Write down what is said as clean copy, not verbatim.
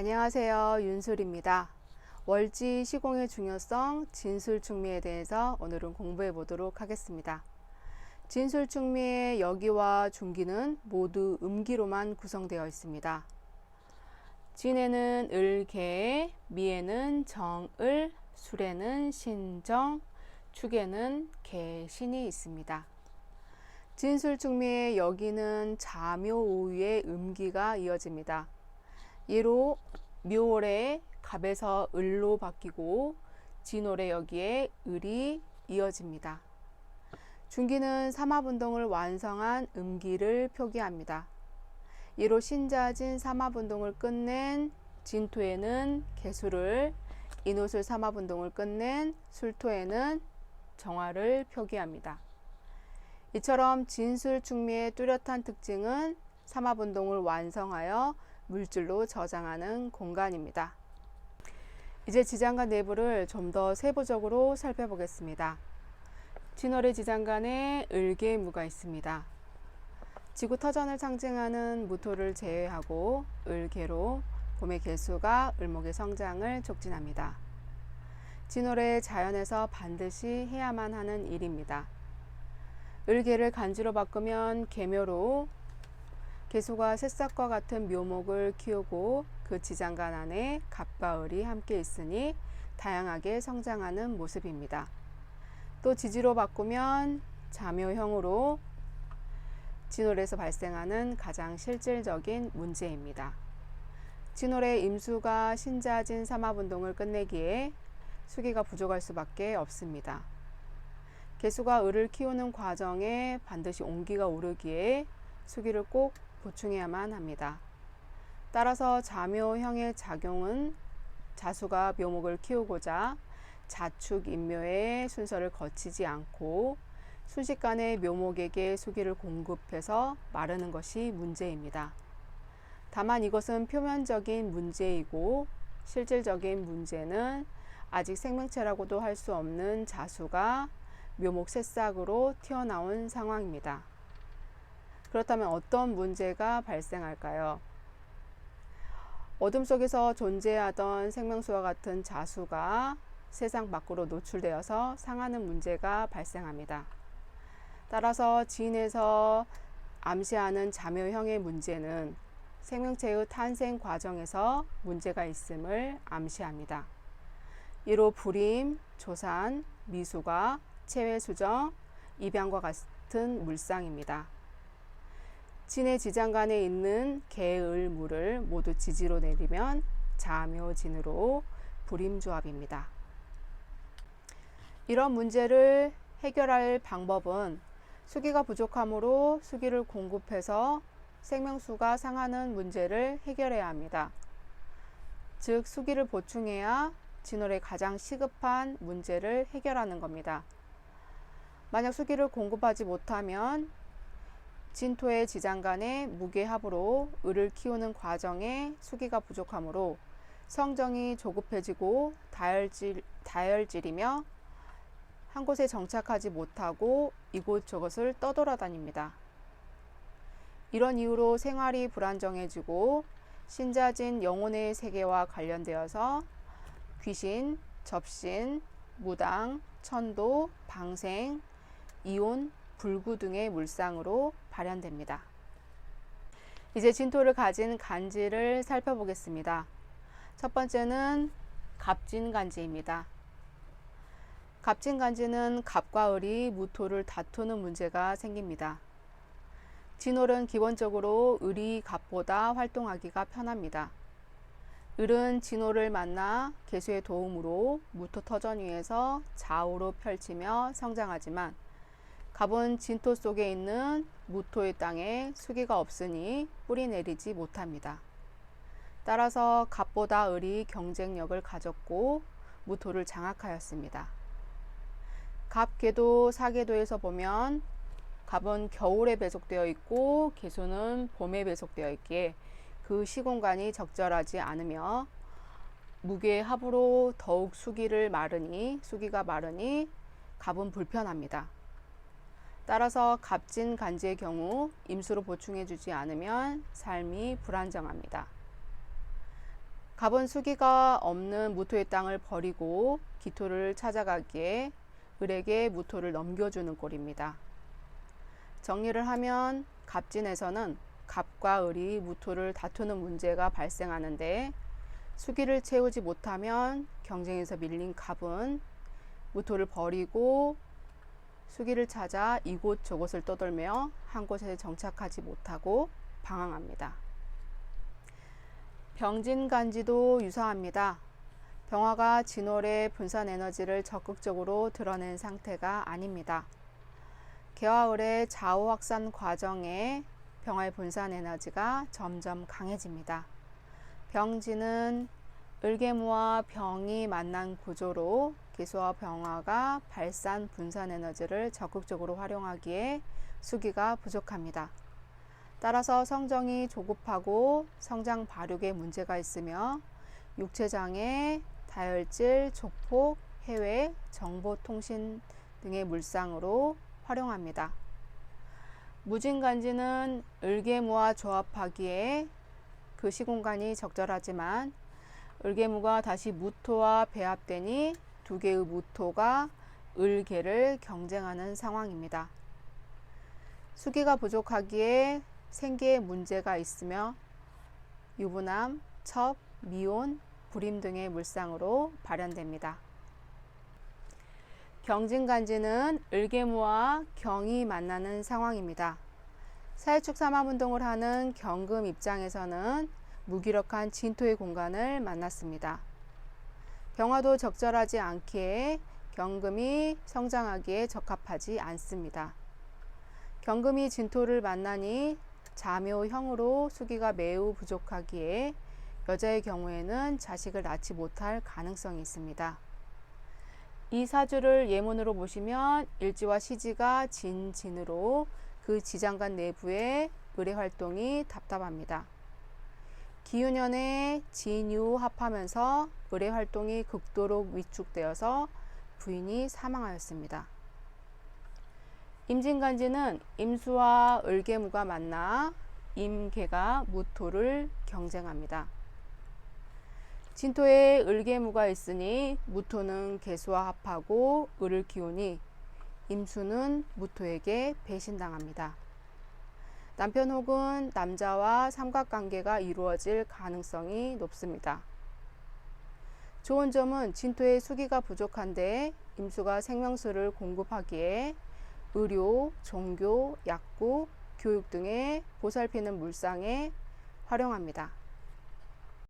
안녕하세요. 윤술입니다. 월지 시공의 중요성, 진술충미에 대해서 오늘은 공부해 보도록 하겠습니다. 진술충미의 여기와 중기는 모두 음기로만 구성되어 있습니다. 진에는 을, 개, 미에는 정, 을, 술에는 신, 정, 축에는 개, 신이 있습니다. 진술충미의 여기는 자묘 오유의 음기가 이어집니다. 예로 묘월에 갑에서 을로 바뀌고 진월에 여기에 을이 이어집니다. 중기는 삼합운동을 완성한 음기를 표기합니다. 예로 신자진 삼합운동을 끝낸 진토에는 개수를, 인옷을 삼합운동을 끝낸 술토에는 정화를 표기합니다. 이처럼 진술충미의 뚜렷한 특징은 삼합운동을 완성하여 물질로 저장하는 공간입니다. 이제 지장간 내부를 좀 더 세부적으로 살펴보겠습니다. 진월의 지장간에 을계무가 있습니다. 지구 터전을 상징하는 무토를 제외하고 을계로 봄의 개수가 을목의 성장을 촉진합니다. 진월의 자연에서 반드시 해야만 하는 일입니다. 을계를 간지로 바꾸면 계묘로 개수가 새싹과 같은 묘목을 키우고 그 지장간 안에 갑과 을이 함께 있으니 다양하게 성장하는 모습입니다. 또 지지로 바꾸면 자묘형으로 진월에서 발생하는 가장 실질적인 문제입니다. 진월에 임수가 신자진 삼합운동을 끝내기에 수기가 부족할 수밖에 없습니다. 개수가 을을 키우는 과정에 반드시 온기가 오르기에 수기를 꼭 보충해야만 합니다. 따라서 자묘형의 작용은 자수가 묘목을 키우고자 자축, 인묘의 순서를 거치지 않고 순식간에 묘목에게 수기를 공급해서 마르는 것이 문제입니다. 다만 이것은 표면적인 문제이고 실질적인 문제는 아직 생명체라고도 할 수 없는 자수가 묘목 새싹으로 튀어나온 상황입니다. 그렇다면 어떤 문제가 발생할까요? 어둠 속에서 존재하던 생명수와 같은 자수가 세상 밖으로 노출되어서 상하는 문제가 발생합니다. 따라서 진에서 암시하는 자묘형의 문제는 생명체의 탄생 과정에서 문제가 있음을 암시합니다. 이로 불임, 조산, 미수가, 체외수정, 입양과 같은 물상입니다. 진의 지장간에 있는 개을물을 모두 지지로 내리면 자묘진으로 불임조합입니다. 이런 문제를 해결할 방법은 수기가 부족하므로 수기를 공급해서 생명수가 상하는 문제를 해결해야 합니다. 즉 수기를 보충해야 진월에 가장 시급한 문제를 해결하는 겁니다. 만약 수기를 공급하지 못하면 진토의 지장간의 무게합으로 을을 키우는 과정에 수기가 부족하므로 성정이 조급해지고 다혈질이며 한 곳에 정착하지 못하고 이곳저곳을 떠돌아다닙니다. 이런 이유로 생활이 불안정해지고 신자진 영혼의 세계와 관련되어서 귀신, 접신, 무당, 천도, 방생, 이혼, 불구 등의 물상으로 발현됩니다. 이제 진토를 가진 간지를 살펴보겠습니다. 첫 번째는 갑진간지입니다. 갑진간지는 갑과 을이 무토를 다투는 문제가 생깁니다. 진월은 기본적으로 을이 갑보다 활동하기가 편합니다. 을은 진월을 만나 개수의 도움으로 무토 터전 위에서 좌우로 펼치며 성장하지만 갑은 진토 속에 있는 무토의 땅에 수기가 없으니 뿌리 내리지 못합니다. 따라서 갑보다 을이 경쟁력을 가졌고 무토를 장악하였습니다. 갑계도 사계도에서 보면 갑은 겨울에 배속되어 있고 개수는 봄에 배속되어 있기에 그 시공간이 적절하지 않으며 무게합으로 더욱 수기가 마르니 갑은 불편합니다. 따라서 갑진간지의 경우 임수로 보충해주지 않으면 삶이 불안정합니다. 갑은 수기가 없는 무토의 땅을 버리고 기토를 찾아가기에 을에게 무토를 넘겨주는 꼴입니다. 정리를 하면 갑진에서는 갑과 을이 무토를 다투는 문제가 발생하는데 수기를 채우지 못하면 경쟁에서 밀린 갑은 무토를 버리고 수기를 찾아 이곳 저곳을 떠돌며 한 곳에 정착하지 못하고 방황합니다. 병진간지도 유사합니다. 병화가 진월의 분산 에너지를 적극적으로 드러낸 상태가 아닙니다. 개와 을의 좌우 확산 과정에 병화의 분산 에너지가 점점 강해집니다. 병진은 을개무와 병이 만난 구조로 개수와 병화가 발산 분산 에너지를 적극적으로 활용하기에 수기가 부족합니다. 따라서 성정이 조급하고 성장 발육에 문제가 있으며 육체장애, 다혈질, 조폭, 해외, 정보통신 등의 물상으로 활용합니다. 무진간지는 을개무와 조합하기에 그 시공간이 적절하지만 을개무가 다시 무토와 배합되니 두 개의 무토가 을개를 경쟁하는 상황입니다. 수기가 부족하기에 생계에 문제가 있으며 유부남, 첩, 미혼, 불임 등의 물상으로 발현됩니다. 경진간지는 을개무와 경이 만나는 상황입니다. 사회축 삼합운동을 하는 경금 입장에서는 무기력한 진토의 공간을 만났습니다. 병화도 적절하지 않기에 경금이 성장하기에 적합하지 않습니다. 경금이 진토를 만나니 자묘형으로 수기가 매우 부족하기에 여자의 경우에는 자식을 낳지 못할 가능성이 있습니다. 이 사주를 예문으로 보시면 일지와 시지가 진으로 그 지장간 내부의 을의 활동이 답답합니다. 기유년에 진유 합하면서 을의 활동이 극도로 위축되어서 부인이 사망하였습니다. 임진간지는 임수와 을개무가 만나 임개가 무토를 경쟁합니다. 진토에 을개무가 있으니 무토는 개수와 합하고 을을 키우니 임수는 무토에게 배신당합니다. 남편 혹은 남자와 삼각관계가 이루어질 가능성이 높습니다. 좋은 점은 진토의 수기가 부족한데 임수가 생명수를 공급하기에 의료, 종교, 약국, 교육 등의 보살피는 물상에 활용합니다.